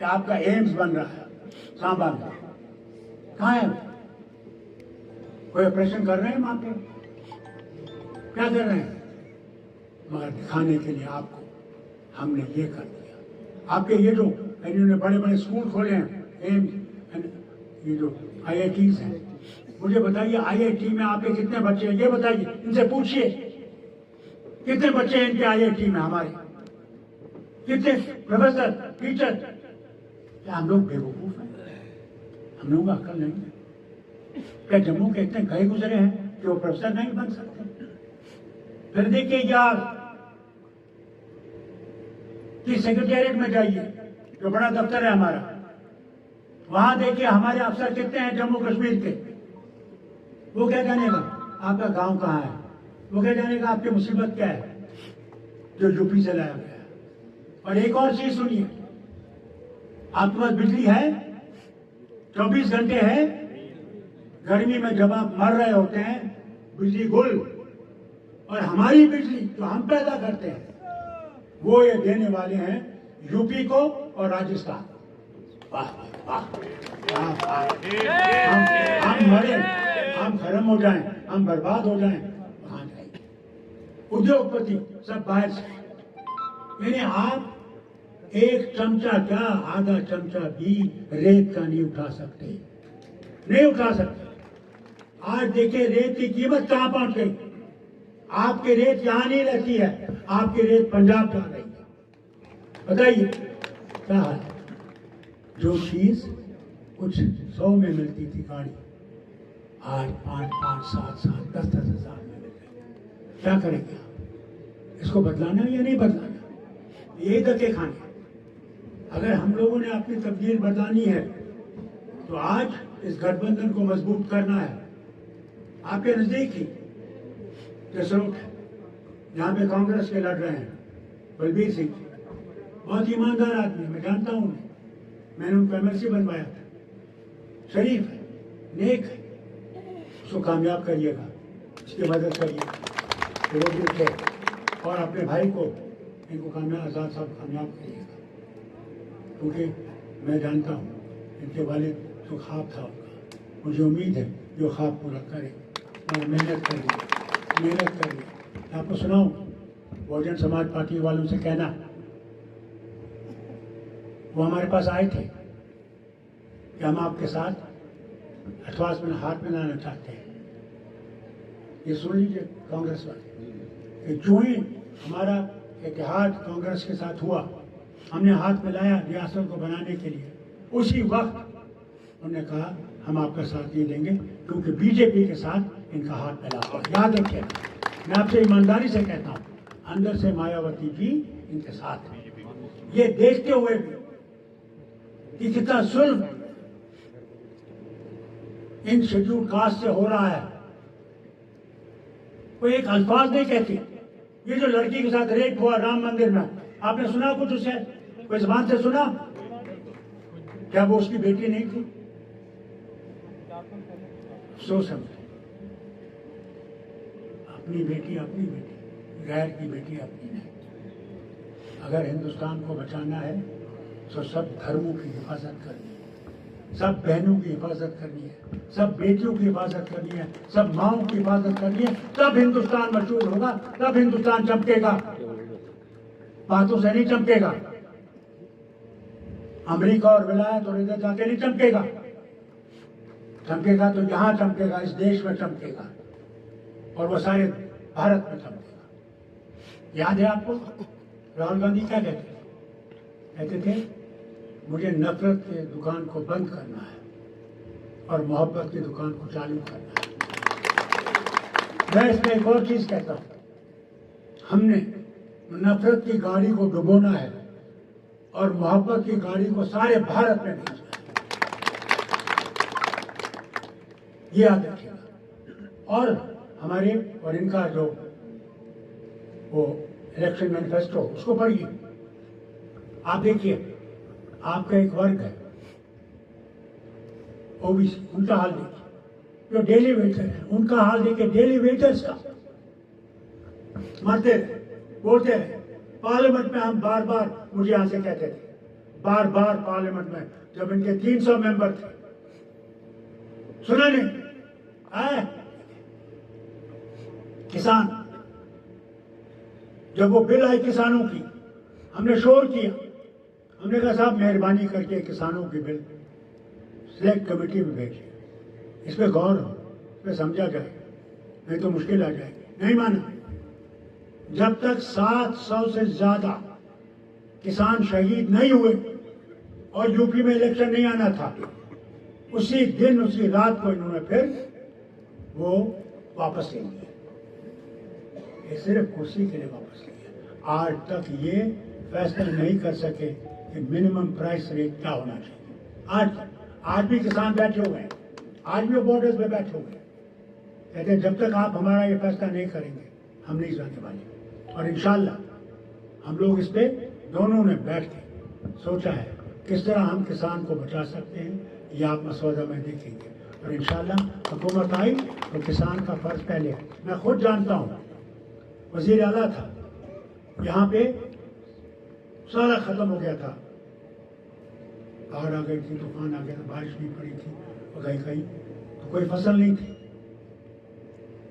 कि आपका एम्स बन रहा है सांबा में, कहाँ है? कोई ऑपरेशन कर रहे हैं वहां पे? क्या कर रहे हैं? मगर दिखाने के लिए आपको हमने ये कर दिया। आपके ये जो इन्होंने बड़े बड़े स्कूल खोले हैं, एम्स, ये जो IITs हैं, मुझे बताइए IIT में आपके कितने बच्चे हैं? ये बताइए, इनसे पूछिए कितने बच्चे हैं इनके IIT में, हमारे कितने प्रोफेसर, टीचर? क्या हम लोग बेवकूफ हैं? हम लोगों का अक्ल नहीं है? क्या जम्मू के इतने गए गुजरे हैं कि वो प्रोफेसर नहीं बन सकते? फिर देखिए यार कि सेक्रेटेरिएट में जाइए, जो बड़ा दफ्तर है हमारा, वहां देखिए हमारे अफसर कितने हैं जम्मू कश्मीर के। वो क्या जानेगा आपका गांव कहाँ है? वो क्या जानेगा आपकी मुसीबत क्या है जो यूपी से लाया गया है? और एक और चीज सुनिए, आपके पास बिजली है, 24 घंटे है। गर्मी में जब आप मर रहे होते हैं, बिजली गुल, और हमारी बिजली जो हम पैदा करते हैं वो ये देने वाले हैं यूपी को और राजस्थान। वाह वाह, हम मरे, हम खत्म हो जाएं, हम बर्बाद हो जाएं, वहां जाएंगे उद्योगपति सब बाहर से। यानी आप एक चमचा क्या, आधा चमचा भी रेत का नहीं उठा सकते, नहीं उठा सकते। आज देखिए रेत की कीमत कहां पहुंच गई। आपकी रेत यहां नहीं रहती है, आपकी रेत पंजाब जा रही है। बताइए क्या हाल है? जो चीज कुछ 100 में मिलती थी गाड़ी, आज 5-5, 7-7, 10-10 हजार में मिल रही। क्या करेंगे आप? इसको बदलाना या नहीं बदलाना? ये धक्के खाने। अगर हम लोगों ने अपनी तब्दील बदलानी है तो आज इस गठबंधन को मजबूत करना है। आपके नजदीक ही जसरोट, जहाँ पे कांग्रेस के लड़ रहे हैं, बलबीर सिंह, बहुत ईमानदार आदमी, मैं जानता हूँ, मैंने उनको MLC बनवाया था। शरीफ है, नेक है, उसको कामयाब करिएगा, उसकी मदद करिए, वो भी उठे, और अपने भाई को, इनको कामयाब, आजाद साहब कामयाब करिएगा, क्योंकि मैं जानता हूँ इनके वालिद जो ख्वाब था उनका, मुझे उम्मीद है जो ख्वाब पूरा करे और मेहनत करिए, मेहनत करिए। आपको सुनाऊं, बहुजन समाज पार्टी वालों से कहना, वो हमारे पास आए थे कि हम आपके साथ अठवास में हाथ मिलाना चाहते हैं। ये सुन लीजिए कांग्रेस वाले, जो ही हमारा इत्तेहाद कांग्रेस के साथ हुआ, हमने हाथ मिलाया रियासत को बनाने के लिए, उसी वक्त उन्होंने कहा हम आपका साथ नहीं देंगे क्योंकि बीजेपी के साथ इनका हाथ मिला हुआ। याद रखिए, मैं आपसे ईमानदारी से कहता हूँ, अंदर से मायावती जी इनके साथ है। ये देखते हुए भी कि कितना जुल्म इन शेड्यूल कास्ट से हो रहा है, कोई एक अल्फाज नहीं कहती। ये जो लड़की के साथ रेप हुआ राम मंदिर में, आपने सुना कुछ उसे? कोई जबान से सुना? क्या वो उसकी बेटी नहीं थी? अफसोस है, अपनी बेटी अपनी बेटी, गैर की बेटी अपनी नहीं। अगर हिंदुस्तान को बचाना है तो सब धर्मों की हिफाजत करनी है, सब बहनों की हिफाजत करनी है, सब बेटियों की हिफाजत करनी है, सब माओं की हिफाजत करनी है, तब हिंदुस्तान मशहूर होगा, तब हिंदुस्तान चमकेगा, बातों से नहीं चमकेगा। अमेरिका और विलायत और इधर जाके नहीं चमकेगा, चमकेगा तो यहां चमकेगा, इस देश में चमकेगा, और वो सारे भारत में चमकेगा। याद है आपको राहुल गांधी क्या कहते थे? मुझे नफरत की दुकान को बंद करना है और मोहब्बत की दुकान को चालू करना है। मैं इसमें एक और चीज कहता हूं, हमने नफरत की गाड़ी को डुबोना है और मोहब्बत की गाड़ी को सारे भारत में भेजना है, ये याद रखिएगा। और हमारे और इनका जो वो इलेक्शन मैनिफेस्टो, उसको पढ़िए। आप देखिए, आपका एक वर्ग है ओबीसी, उनका हाल देखिए, जो डेली वेटर है उनका हाल देखिए, डेली वेटर्स का मरते रहे, बोलते रहे। पार्लियामेंट में हम बार बार, मुझे यहां से कहते थे बार बार पार्लियामेंट में, जब इनके 300 मेंबर थे, सुना नहीं? किसान, जब वो बिल आई किसानों की, हमने शोर किया, हमने कहा साहब मेहरबानी करके किसानों की बिल सिलेक्ट कमेटी में भेजिए, इस पर गौर हो, इस पर समझा जाए, नहीं तो मुश्किल आ जाएगी। नहीं माना। जब तक 700 से ज्यादा किसान शहीद नहीं हुए और यूपी में इलेक्शन नहीं आना था, उसी दिन उसी रात को इन्होंने फिर वो वापस ले लिया। ये सिर्फ कुर्सी के लिए वापस लिया। आज तक ये फैसला नहीं कर सके कि मिनिमम प्राइस रेट क्या होना चाहिए। आज भी किसान बैठे हुए हैं, आज भी वो बॉर्डर्स पे बैठे हुए हैं, कहते हैं जब तक आप हमारा ये फैसला नहीं करेंगे हम नहीं जाने वाले। और इंशाल्लाह हम लोग इस पे दोनों ने बैठ के सोचा है किस तरह हम किसान को बचा सकते हैं, ये आप मसौदा में देखेंगे। और इंशाल्लाह हुकूमत आई तो किसान का फर्ज पहले है। मैं खुद जानता हूँ, वजीर आला था, यहाँ पे सारा खत्म हो गया था, बाढ़ आ गई थी, तूफान आ गया था, बारिश भी पड़ी थी, और कहीं कहीं तो कोई फसल नहीं थी।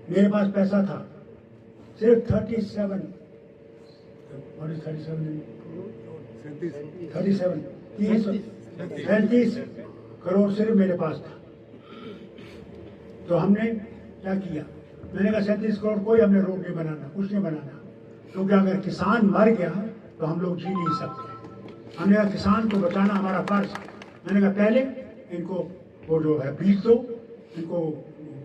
मेरे पास पैसा था सिर्फ 37 करोड़ सिर्फ मेरे पास था। तो हमने क्या किया, मैंने कहा 37 करोड़ कोई हमने रोड नहीं बनाना, कुछ नहीं बनाना, क्योंकि अगर किसान मर गया तो हम लोग जी नहीं सकते। हमने कहा किसान को बचाना हमारा फर्ज। मैंने कहा पहले इनको वो जो है बीज दो, इनको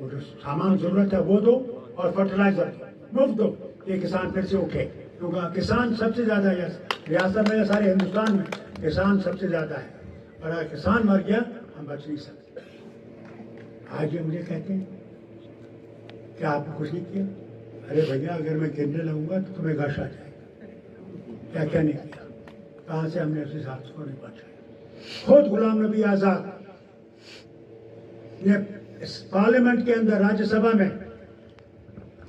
वो जो सामान जरूरत है वो दो, और फर्टिलाइजर मुफ्त दो, ये किसान फिर से उठे। क्योंकि किसान सबसे ज्यादा रियासत में, सारे हिंदुस्तान में किसान सबसे ज्यादा है, और अगर किसान मर गया हम बच नहीं सकते। आज ये मुझे कहते हैं क्या आपने कुछ नहीं किया? अरे भैया अगर मैं गिरने लगूंगा तो तुम्हें घास आ जाएगा। क्या क्या नहीं किया, कहां से हमने उस हिसाब को नहीं पहुंचाया। खुद गुलाम नबी आजाद ने इस पार्लियामेंट के अंदर, राज्यसभा में,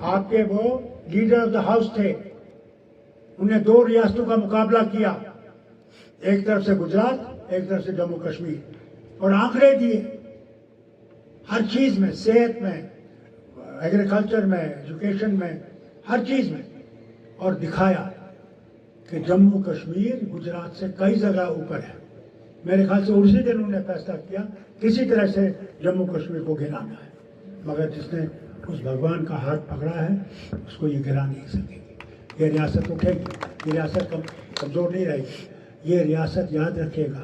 आपके वो लीडर ऑफ द हाउस थे, उन्हें 2 रियासतों का मुकाबला किया, एक तरफ से गुजरात, एक तरफ से जम्मू कश्मीर, और आंकड़े दिए हर चीज में, सेहत में, एग्रीकल्चर में, एजुकेशन में, हर चीज में, और दिखाया कि जम्मू कश्मीर गुजरात से कई जगह ऊपर है। मेरे ख्याल से उसी दिन उन्होंने फैसला किया किसी तरह से जम्मू कश्मीर को गिराना है, मगर जिसने उस भगवान का हाथ पकड़ा है उसको ये गिरा नहीं सकेगी। ये रियासत उठेगी, ये रियासत कमजोर नहीं रहेगी। ये रियासत याद रखेगा,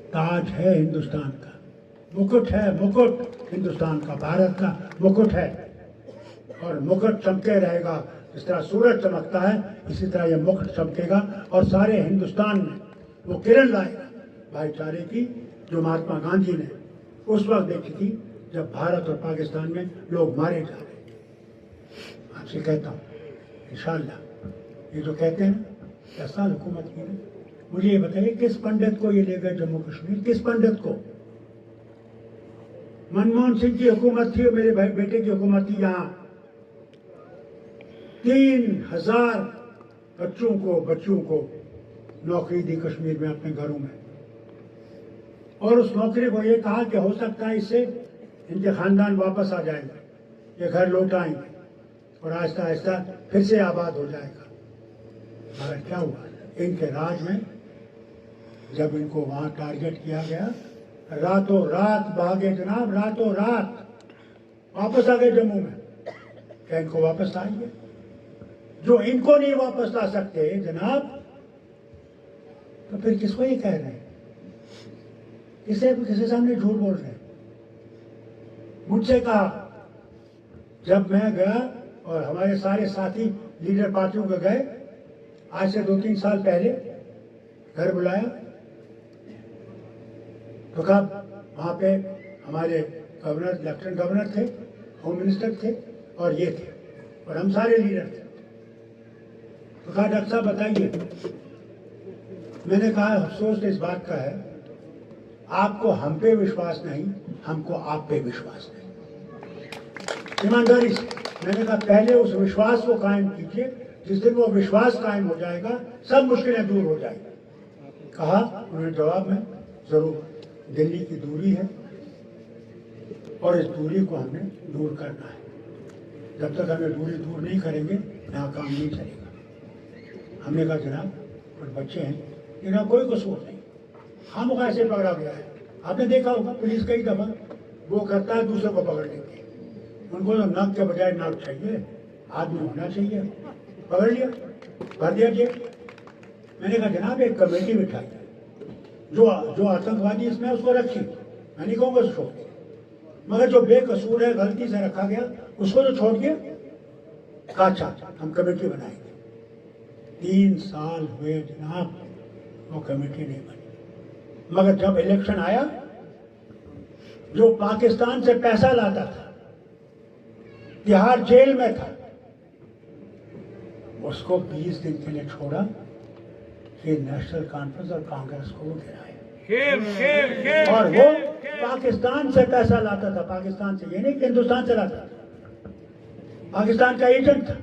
ताज है हिंदुस्तान का, मुकुट है, मुकुट हिंदुस्तान का, भारत का मुकुट है, और मुकुट चमके रहेगा। जिस तरह सूरज चमकता है इसी तरह ये मुकुट चमकेगा, और सारे हिंदुस्तान में वो किरण लाएगा भाईचारे की, जो महात्मा गांधी ने उस वक्त देखी थी जब भारत और पाकिस्तान में लोग मारे जा रहे। आपसे कहता हूँ इंशाअल्लाह, ये जो कहते हैं ना 10 साल हुकूमत की है, मुझे ये बताइए किस पंडित को ये ले गए जम्मू कश्मीर? किस पंडित को? मनमोहन सिंह की हुकूमत थी और मेरे भाई बेटे की हुकूमत थी। यहाँ 3000 बच्चों को नौकरी दी कश्मीर में, अपने घरों में, और उस नौकरी को ये कहा कि हो सकता है इससे इनके खानदान वापस आ जाएंगे, ये घर लौट आएंगे और आहिस्ता आहिस्ता फिर से आबाद हो जाएगा। मगर क्या हुआ, इनके राज में जब इनको वहां टारगेट किया गया, रातों रात भागे जनाब, रातों रात वापस आ गए जम्मू में। क्या इनको वापस आएंगे? जो इनको नहीं वापस ला सकते जनाब, तो फिर किसको ये कह रहे हैं? किसी सामने झूठ बोल रहे हैं? मुझसे कहा, जब मैं गया और हमारे सारे साथी लीडर पार्टियों के गए, आज से 2-3 साल पहले घर बुलाया, तो कहा वहां पे हमारे गवर्नर, लेफ्टिनेंट गवर्नर थे, होम मिनिस्टर थे, और ये थे, और हम सारे लीडर थे। तो कहा डॉक्टर साहब बताइए। मैंने कहा अफसोस इस बात का है, आपको हम पे विश्वास नहीं, हमको आप पे विश्वास नहीं। ईमानदारी से मैंने कहा पहले उस विश्वास को कायम कीजिए, जिस दिन वो विश्वास कायम हो जाएगा सब मुश्किलें दूर हो जाएगी। कहा, उन्होंने जवाब में जरूर, दिल्ली की दूरी है और इस दूरी को हमें दूर करना है। जब तक हमें दूरी दूर नहीं करेंगे यहाँ काम नहीं चलेगा। हमने कहा जनाब कुछ बच्चे हैं इनका कोई कसूर नहीं, हम कैसे पकड़ा गया है। आपने देखा होगा पुलिस कई दफा वो करता है दूसरे को पकड़ लेती है, उनको तो नाक के बजाय नाक चाहिए, आदमी होना चाहिए। पकड़ लिया, कर दिया जेल। मैंने कहा जनाब एक कमेटी बिठाई, जो आतंकवादी इसमें उसको रखी, मैं नहीं कहूँगा उसको, मगर जो बेकसूर है गलती से रखा गया उसको तो छोड़ दिया। कहा अच्छा हम कमेटी बनाएंगे। 3 साल हुए जनाब, वो कमेटी नहीं बनी। मगर जब इलेक्शन आया, जो पाकिस्तान से पैसा लाता था, तिहाड़ जेल में था, उसको 20 दिन के लिए छोड़ा कि नेशनल कॉन्फ्रेंस और कांग्रेस को वो गिराए। और वो पाकिस्तान से पैसा लाता था, पाकिस्तान से, ये नहीं कि हिंदुस्तान से लाता था, पाकिस्तान का एजेंट था।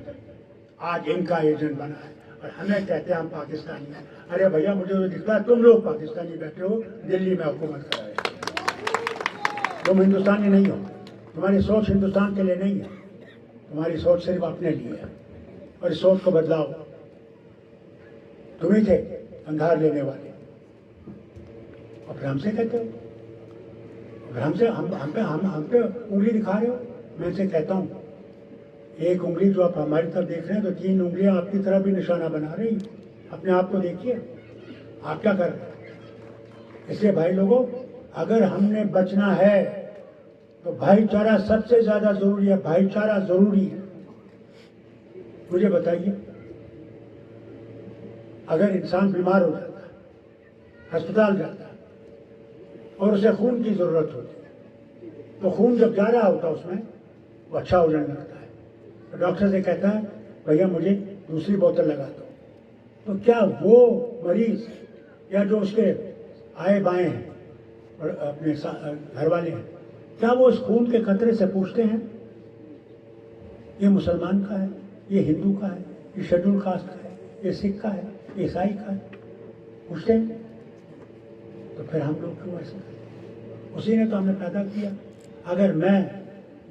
आज इनका एजेंट बना है और हमें कहते हैं हम पाकिस्तानी हैं। अरे भैया मुझे तो दिख रहा है तुम लोग पाकिस्तानी बैठे हो दिल्ली में हुकूमत कर रहे हो, तुम हिंदुस्तानी नहीं हो, तुम्हारी सोच हिंदुस्तान के लिए नहीं है, तुम्हारी सोच सिर्फ अपने लिए है। और इस सोच को बदलाओ। तुम ही थे अंधार लेने वाले और फिर हमसे कहते हो, फिर हमसे हम पे उंगली दिखा रहे हो। मैं इनसे कहता हूँ एक उंगली जो आप हमारी तरफ देख रहे हैं तो 3 उंगलियां आपकी तरफ भी निशाना बना रही। अपने आप को देखिए आप क्या कर रहे हैं। इसलिए भाई लोगों, अगर हमने बचना है तो भाईचारा सबसे ज्यादा जरूरी है, भाईचारा जरूरी है। मुझे बताइए, अगर इंसान बीमार हो जाता है, अस्पताल जाता है और उसे खून की जरूरत होती है, तो खून जब जा रहा होता है उसमें वो अच्छा हो जाने लगता है, तो डॉक्टर से कहता है भैया मुझे दूसरी बोतल लगा दो। तो क्या वो मरीज या जो उसके आए बाएं हैं और अपने घर वाले हैं, क्या वो उस खून के कतरे से पूछते हैं ये मुसलमान का है, ये हिंदू का है, ये शेड्यूल कास्ट का है, ये सिख का है, ये ईसाई का है, पूछते हैं? तो फिर हम लोग क्यों ऐसे करते? उसी ने तो हमें पैदा किया। अगर मैं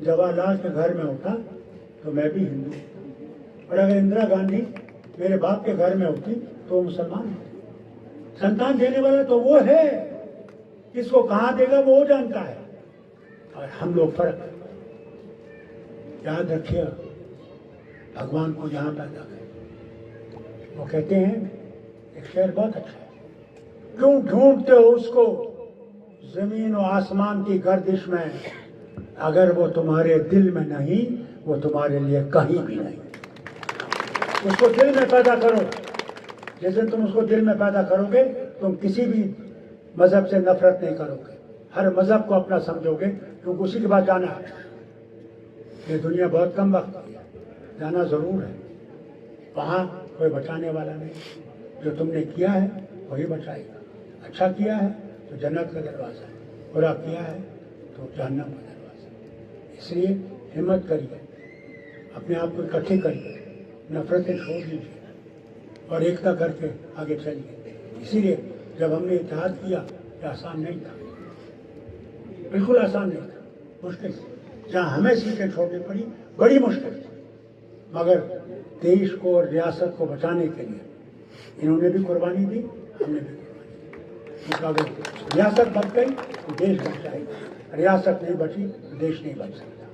जवाहरलाल के घर में होता तो मैं भी हिंदू, और अगर इंदिरा गांधी मेरे बाप के घर में होती तो मुसलमान होती। संतान देने वाला तो वो है, किसको कहाँ देगा वो जानता है, और हम लोग फर्क। याद रखिए, भगवान को जहाँ पैदा करें, वो कहते हैं एक शेर बहुत अच्छा है, क्यों ढूंढते हो उसको जमीन और आसमान की गर्दिश में, अगर वो तुम्हारे दिल में नहीं वो तुम्हारे लिए कहीं भी नहीं। उसको दिल में पैदा करो। जिस दिन तुम उसको दिल में पैदा करोगे तुम किसी भी मजहब से नफरत नहीं करोगे, हर मजहब को अपना समझोगे, क्योंकि उसी के बाद जाना है। ये दुनिया बहुत कम वक्त है, जाना जरूर है, वहाँ कोई बचाने वाला नहीं। जो तुमने किया है वही बचाएगा। अच्छा किया है तो जन्नत का दरवाज़ा है, बुरा किया है तो जहन्नम का दरवाज़ा। इसलिए हिम्मत करिए, अपने आप को इकट्ठे करिए, नफरतें छोड़ दीजिए और एकता करके आगे चलिए। इसीलिए जब हमने इत्तेहाद किया ये आसान नहीं था, बिल्कुल आसान नहीं था, मुश्किल से। जहाँ हमें सीटें छोड़नी पड़ी बड़ी मुश्किल थी, मगर देश को और रियासत को बचाने के लिए इन्होंने भी कुर्बानी दी, हमने भी कुर्बानी दी। अगर रियासत बच गई तो देश बच जाएगा, रियासत नहीं बची तो देश नहीं बच सकता।